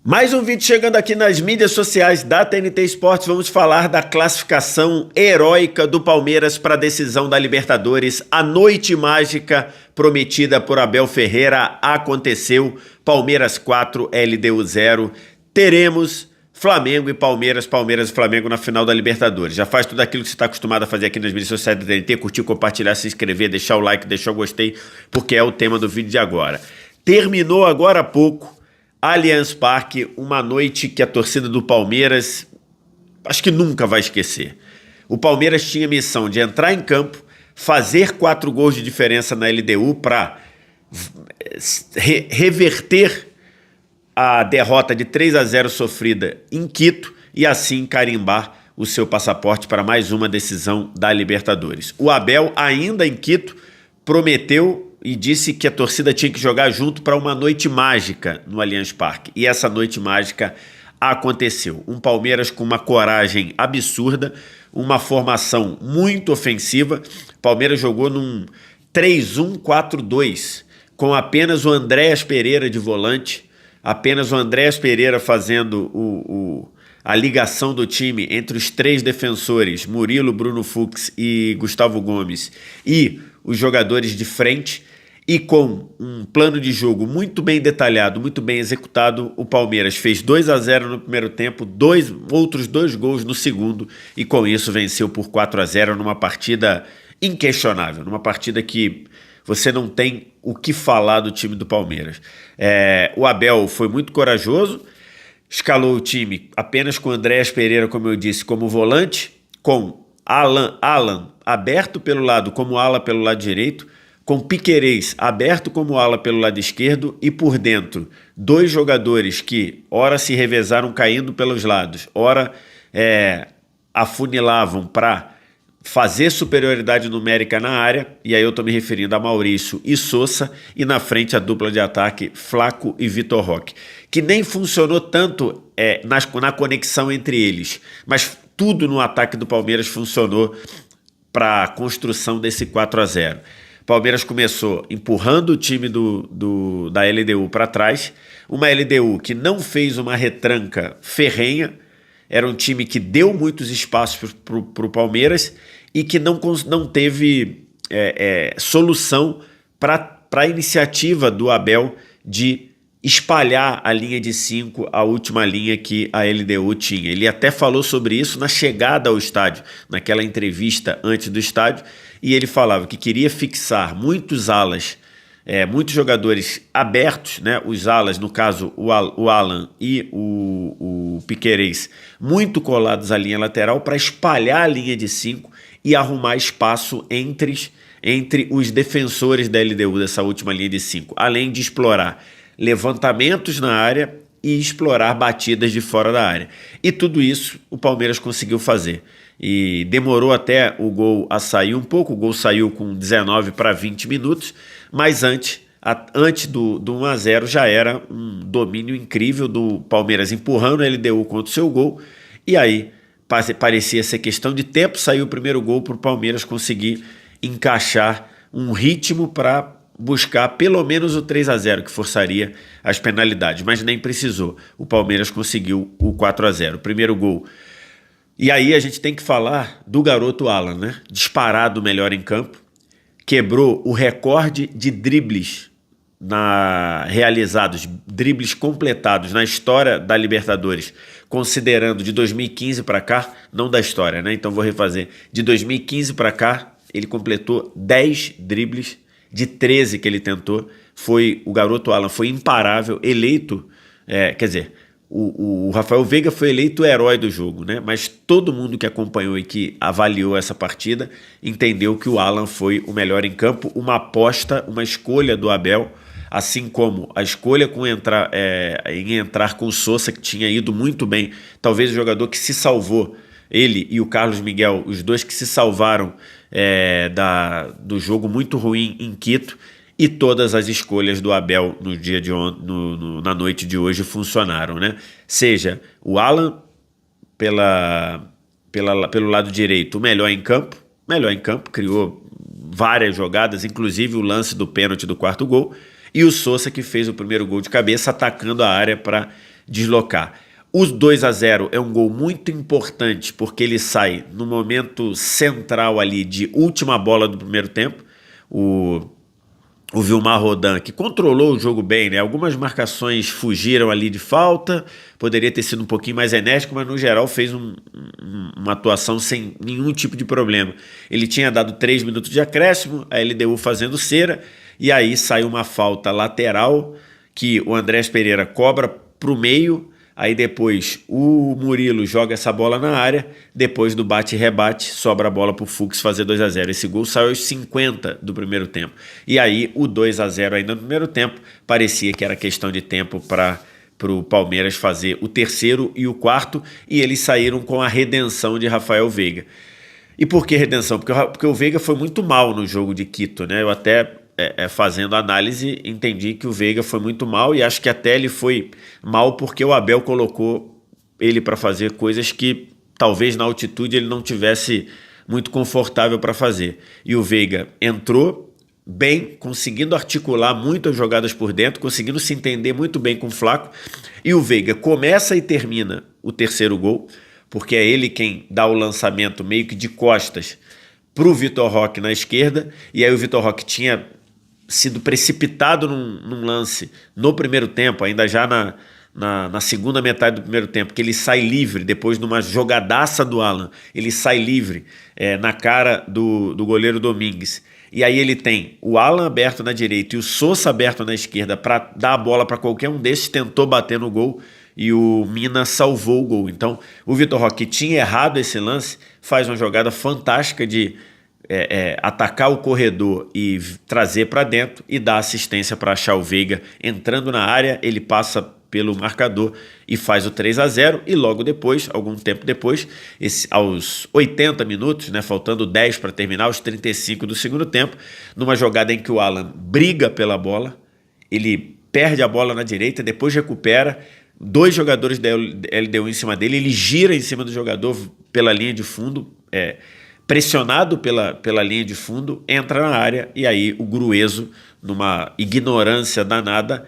Mais um vídeo chegando aqui nas mídias sociais da TNT Esportes. Vamos falar da classificação heróica do Palmeiras para a decisão da Libertadores. A noite mágica prometida por Abel Ferreira aconteceu. Palmeiras 4, LDU 0. Teremos Flamengo e Palmeiras, Palmeiras e Flamengo na final da Libertadores. Já faz tudo aquilo que você está acostumado a fazer aqui nas mídias sociais da TNT. Curtir, compartilhar, se inscrever, deixar o like, deixar o gostei, porque é o tema do vídeo de agora. Terminou agora há pouco Allianz Parque, uma noite que a torcida do Palmeiras acho que nunca vai esquecer. O Palmeiras tinha a missão de entrar em campo, fazer 4 gols de diferença na LDU para reverter a derrota de 3-0 sofrida em Quito e assim carimbar o seu passaporte para mais uma decisão da Libertadores. O Abel, ainda em Quito, prometeu e disse que a torcida tinha que jogar junto para uma noite mágica no Allianz Parque. E essa noite mágica aconteceu. Um Palmeiras com uma coragem absurda, uma formação muito ofensiva. Palmeiras jogou num 3-1-4-2, com apenas o Andréas Pereira de volante, apenas o Andréas Pereira fazendo a ligação do time entre os 3 defensores, Murilo, Bruno Fux e Gustavo Gomes, e os jogadores de frente, e com um plano de jogo muito bem detalhado, muito bem executado, o Palmeiras fez 2-0 no primeiro tempo, outros 2 gols no segundo, e com isso venceu por 4-0 numa partida inquestionável, numa partida que você não tem o que falar do time do Palmeiras. O Abel foi muito corajoso, escalou o time apenas com Andréas Pereira, como eu disse, como volante, com Alan aberto pelo lado, como ala pelo lado direito, com Piquerez aberto como ala pelo lado esquerdo e por dentro 2 jogadores que ora se revezaram caindo pelos lados, ora afunilavam para fazer superioridade numérica na área, e aí eu estou me referindo a Maurício e Sousa, e na frente a dupla de ataque Flaco e Vitor Roque, que nem funcionou tanto na conexão entre eles, mas tudo no ataque do Palmeiras funcionou para a construção desse 4-0. Palmeiras começou empurrando o time da LDU para trás, uma LDU que não fez uma retranca ferrenha, era um time que deu muitos espaços para o Palmeiras e que não teve solução para a iniciativa do Abel de espalhar a linha de 5, a última linha que a LDU tinha. Ele até falou sobre isso na chegada ao estádio, naquela entrevista antes do estádio, e ele falava que queria fixar muitos alas, muitos jogadores abertos, né? Os alas, no caso o Alan e o Piquerez, muito colados à linha lateral para espalhar a linha de 5 e arrumar espaço entre os defensores da LDU, dessa última linha de 5, além de explorar levantamentos na área e explorar batidas de fora da área. E tudo isso o Palmeiras conseguiu fazer. E demorou até o gol a sair um pouco, o gol saiu com 19 para 20 minutos, mas antes do 1-0 já era um domínio incrível do Palmeiras empurrando a LDU contra o seu gol, e aí parecia ser questão de tempo, saiu o primeiro gol para o Palmeiras conseguir encaixar um ritmo para buscar pelo menos o 3-0, que forçaria as penalidades, mas nem precisou. O Palmeiras conseguiu o 4-0, o primeiro gol. E aí a gente tem que falar do garoto Alan, né? Disparado melhor em campo, quebrou o recorde de dribles realizados, dribles completados na história da Libertadores, considerando de 2015 para cá, não da história, né? Então vou refazer. De 2015 para cá, ele completou 10 dribles de 13 que ele tentou. O garoto Alan foi imparável, eleito, o Rafael Veiga foi eleito o herói do jogo, né? Mas todo mundo que acompanhou e que avaliou essa partida entendeu que o Alan foi o melhor em campo, uma aposta, uma escolha do Abel, assim como a escolha em entrar com o Sousa, que tinha ido muito bem, talvez o jogador que se salvou, ele e o Carlos Miguel, os dois que se salvaram do jogo muito ruim em Quito, e todas as escolhas do Abel na noite de hoje funcionaram, né? Seja o Alan pelo lado direito, o melhor em campo, criou várias jogadas, inclusive o lance do pênalti do 4º gol, e o Sousa que fez o primeiro gol de cabeça atacando a área para deslocar. Os 2-0 é um gol muito importante porque ele sai no momento central ali de última bola do primeiro tempo. O Vilmar Rodan, que controlou o jogo bem, né? Algumas marcações fugiram ali de falta, poderia ter sido um pouquinho mais enérgico, mas no geral fez uma atuação sem nenhum tipo de problema. Ele tinha dado 3 minutos de acréscimo, a LDU fazendo cera, e aí saiu uma falta lateral que o Andrés Pereira cobra para o meio. Aí depois o Murilo joga essa bola na área, depois do bate e rebate, sobra a bola para o Fux fazer 2-0. Esse gol saiu aos 50 do primeiro tempo. E aí o 2-0 ainda no primeiro tempo, parecia que era questão de tempo para o Palmeiras fazer o terceiro e o quarto, e eles saíram com a redenção de Rafael Veiga. E por que redenção? Porque o Veiga foi muito mal no jogo de Quito, né? Eu até... fazendo análise, entendi que o Veiga foi muito mal e acho que até ele foi mal porque o Abel colocou ele para fazer coisas que talvez na altitude ele não tivesse muito confortável para fazer. E o Veiga entrou bem, conseguindo articular muitas jogadas por dentro, conseguindo se entender muito bem com o Flaco. E o Veiga começa e termina o terceiro gol, porque é ele quem dá o lançamento meio que de costas para o Vitor Roque na esquerda, e aí o Vitor Roque tinha sido precipitado num lance no primeiro tempo, ainda já na segunda metade do primeiro tempo, que ele sai livre, depois de uma jogadaça do Alan, ele sai livre na cara do goleiro Domingues. E aí ele tem o Alan aberto na direita e o Sousa aberto na esquerda para dar a bola para qualquer um desses, tentou bater no gol e o Mina salvou o gol. Então o Vitor Roque tinha errado esse lance, faz uma jogada fantástica de atacar o corredor e trazer para dentro e dar assistência para achar o Veiga entrando na área. Ele passa pelo marcador e faz o 3-0 e logo depois, algum tempo depois, aos 80 minutos, né, faltando 10 para terminar, aos 35 do segundo tempo, numa jogada em que o Alan briga pela bola, ele perde a bola na direita, depois recupera, 2 jogadores da LDU em cima dele, ele gira em cima do jogador pela linha de fundo, pressionado pela linha de fundo, entra na área e aí o Grueso, numa ignorância danada,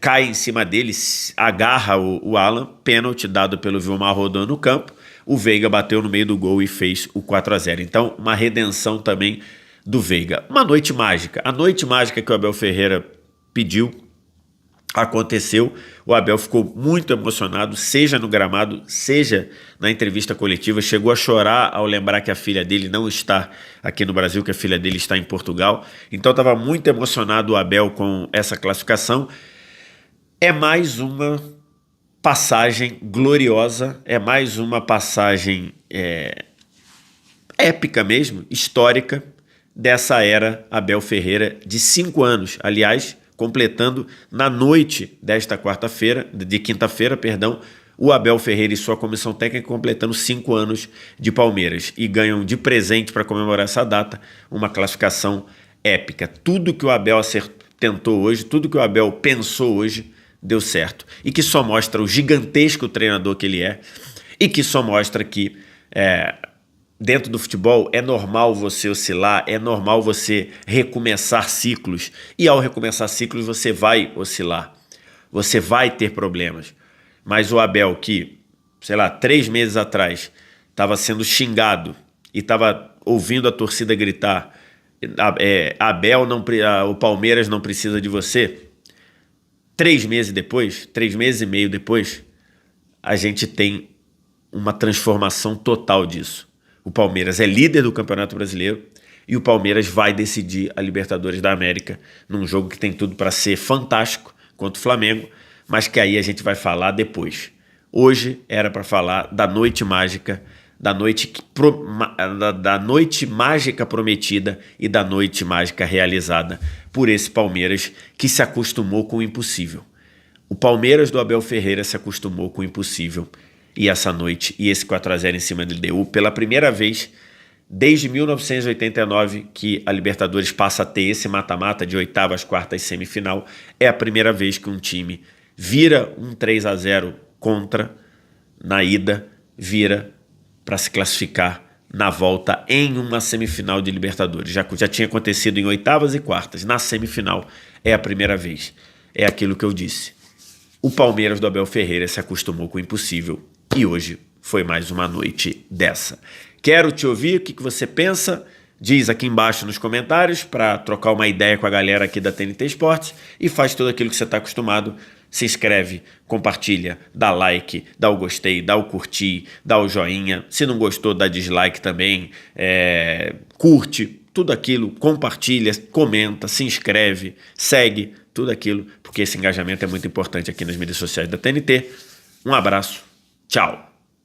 cai em cima dele, agarra o Alan, pênalti dado pelo Vilmar Rodan no campo. O Veiga bateu no meio do gol e fez o 4-0. Então, uma redenção também do Veiga. Uma noite mágica. A noite mágica que o Abel Ferreira pediu aconteceu. O Abel ficou muito emocionado, seja no gramado, seja na entrevista coletiva, chegou a chorar ao lembrar que a filha dele não está aqui no Brasil, que a filha dele está em Portugal. Então estava muito emocionado o Abel com essa classificação. É mais uma passagem gloriosa, é mais uma passagem épica mesmo, histórica, dessa era Abel Ferreira de 5 anos. Aliás, completando na noite desta quinta-feira, o Abel Ferreira e sua comissão técnica completando 5 anos de Palmeiras e ganham de presente para comemorar essa data uma classificação épica. Tudo que o Abel tentou hoje, tudo que o Abel pensou hoje deu certo e que só mostra o gigantesco treinador que ele é e que só mostra que dentro do futebol é normal você oscilar, é normal você recomeçar ciclos. E ao recomeçar ciclos você vai oscilar, você vai ter problemas. Mas o Abel que, 3 meses atrás estava sendo xingado e estava ouvindo a torcida gritar o Palmeiras não precisa de você. 3 meses depois, 3 meses e meio depois, a gente tem uma transformação total disso. O Palmeiras é líder do Campeonato Brasileiro e o Palmeiras vai decidir a Libertadores da América num jogo que tem tudo para ser fantástico contra o Flamengo, mas que aí a gente vai falar depois. Hoje era para falar da noite mágica, da noite mágica prometida e da noite mágica realizada por esse Palmeiras que se acostumou com o impossível. O Palmeiras do Abel Ferreira se acostumou com o impossível. E essa noite, e esse 4-0 em cima do LDU, pela primeira vez desde 1989 que a Libertadores passa a ter esse mata-mata de oitavas, quartas e semifinal, é a primeira vez que um time vira um 3-0 contra na ida, vira para se classificar na volta em uma semifinal de Libertadores. Já tinha acontecido em oitavas e quartas, na semifinal é a primeira vez. É aquilo que eu disse. o Palmeiras do Abel Ferreira se acostumou com o impossível e hoje foi mais uma noite dessa. Quero te ouvir, o que você pensa? Diz aqui embaixo nos comentários para trocar uma ideia com a galera aqui da TNT Esportes e faz tudo aquilo que você está acostumado. Se inscreve, compartilha, dá like, dá o gostei, dá o curtir, dá o joinha. Se não gostou, dá dislike também, curte, tudo aquilo, compartilha, comenta, se inscreve, segue, tudo aquilo, porque esse engajamento é muito importante aqui nas mídias sociais da TNT. Um abraço, tchau!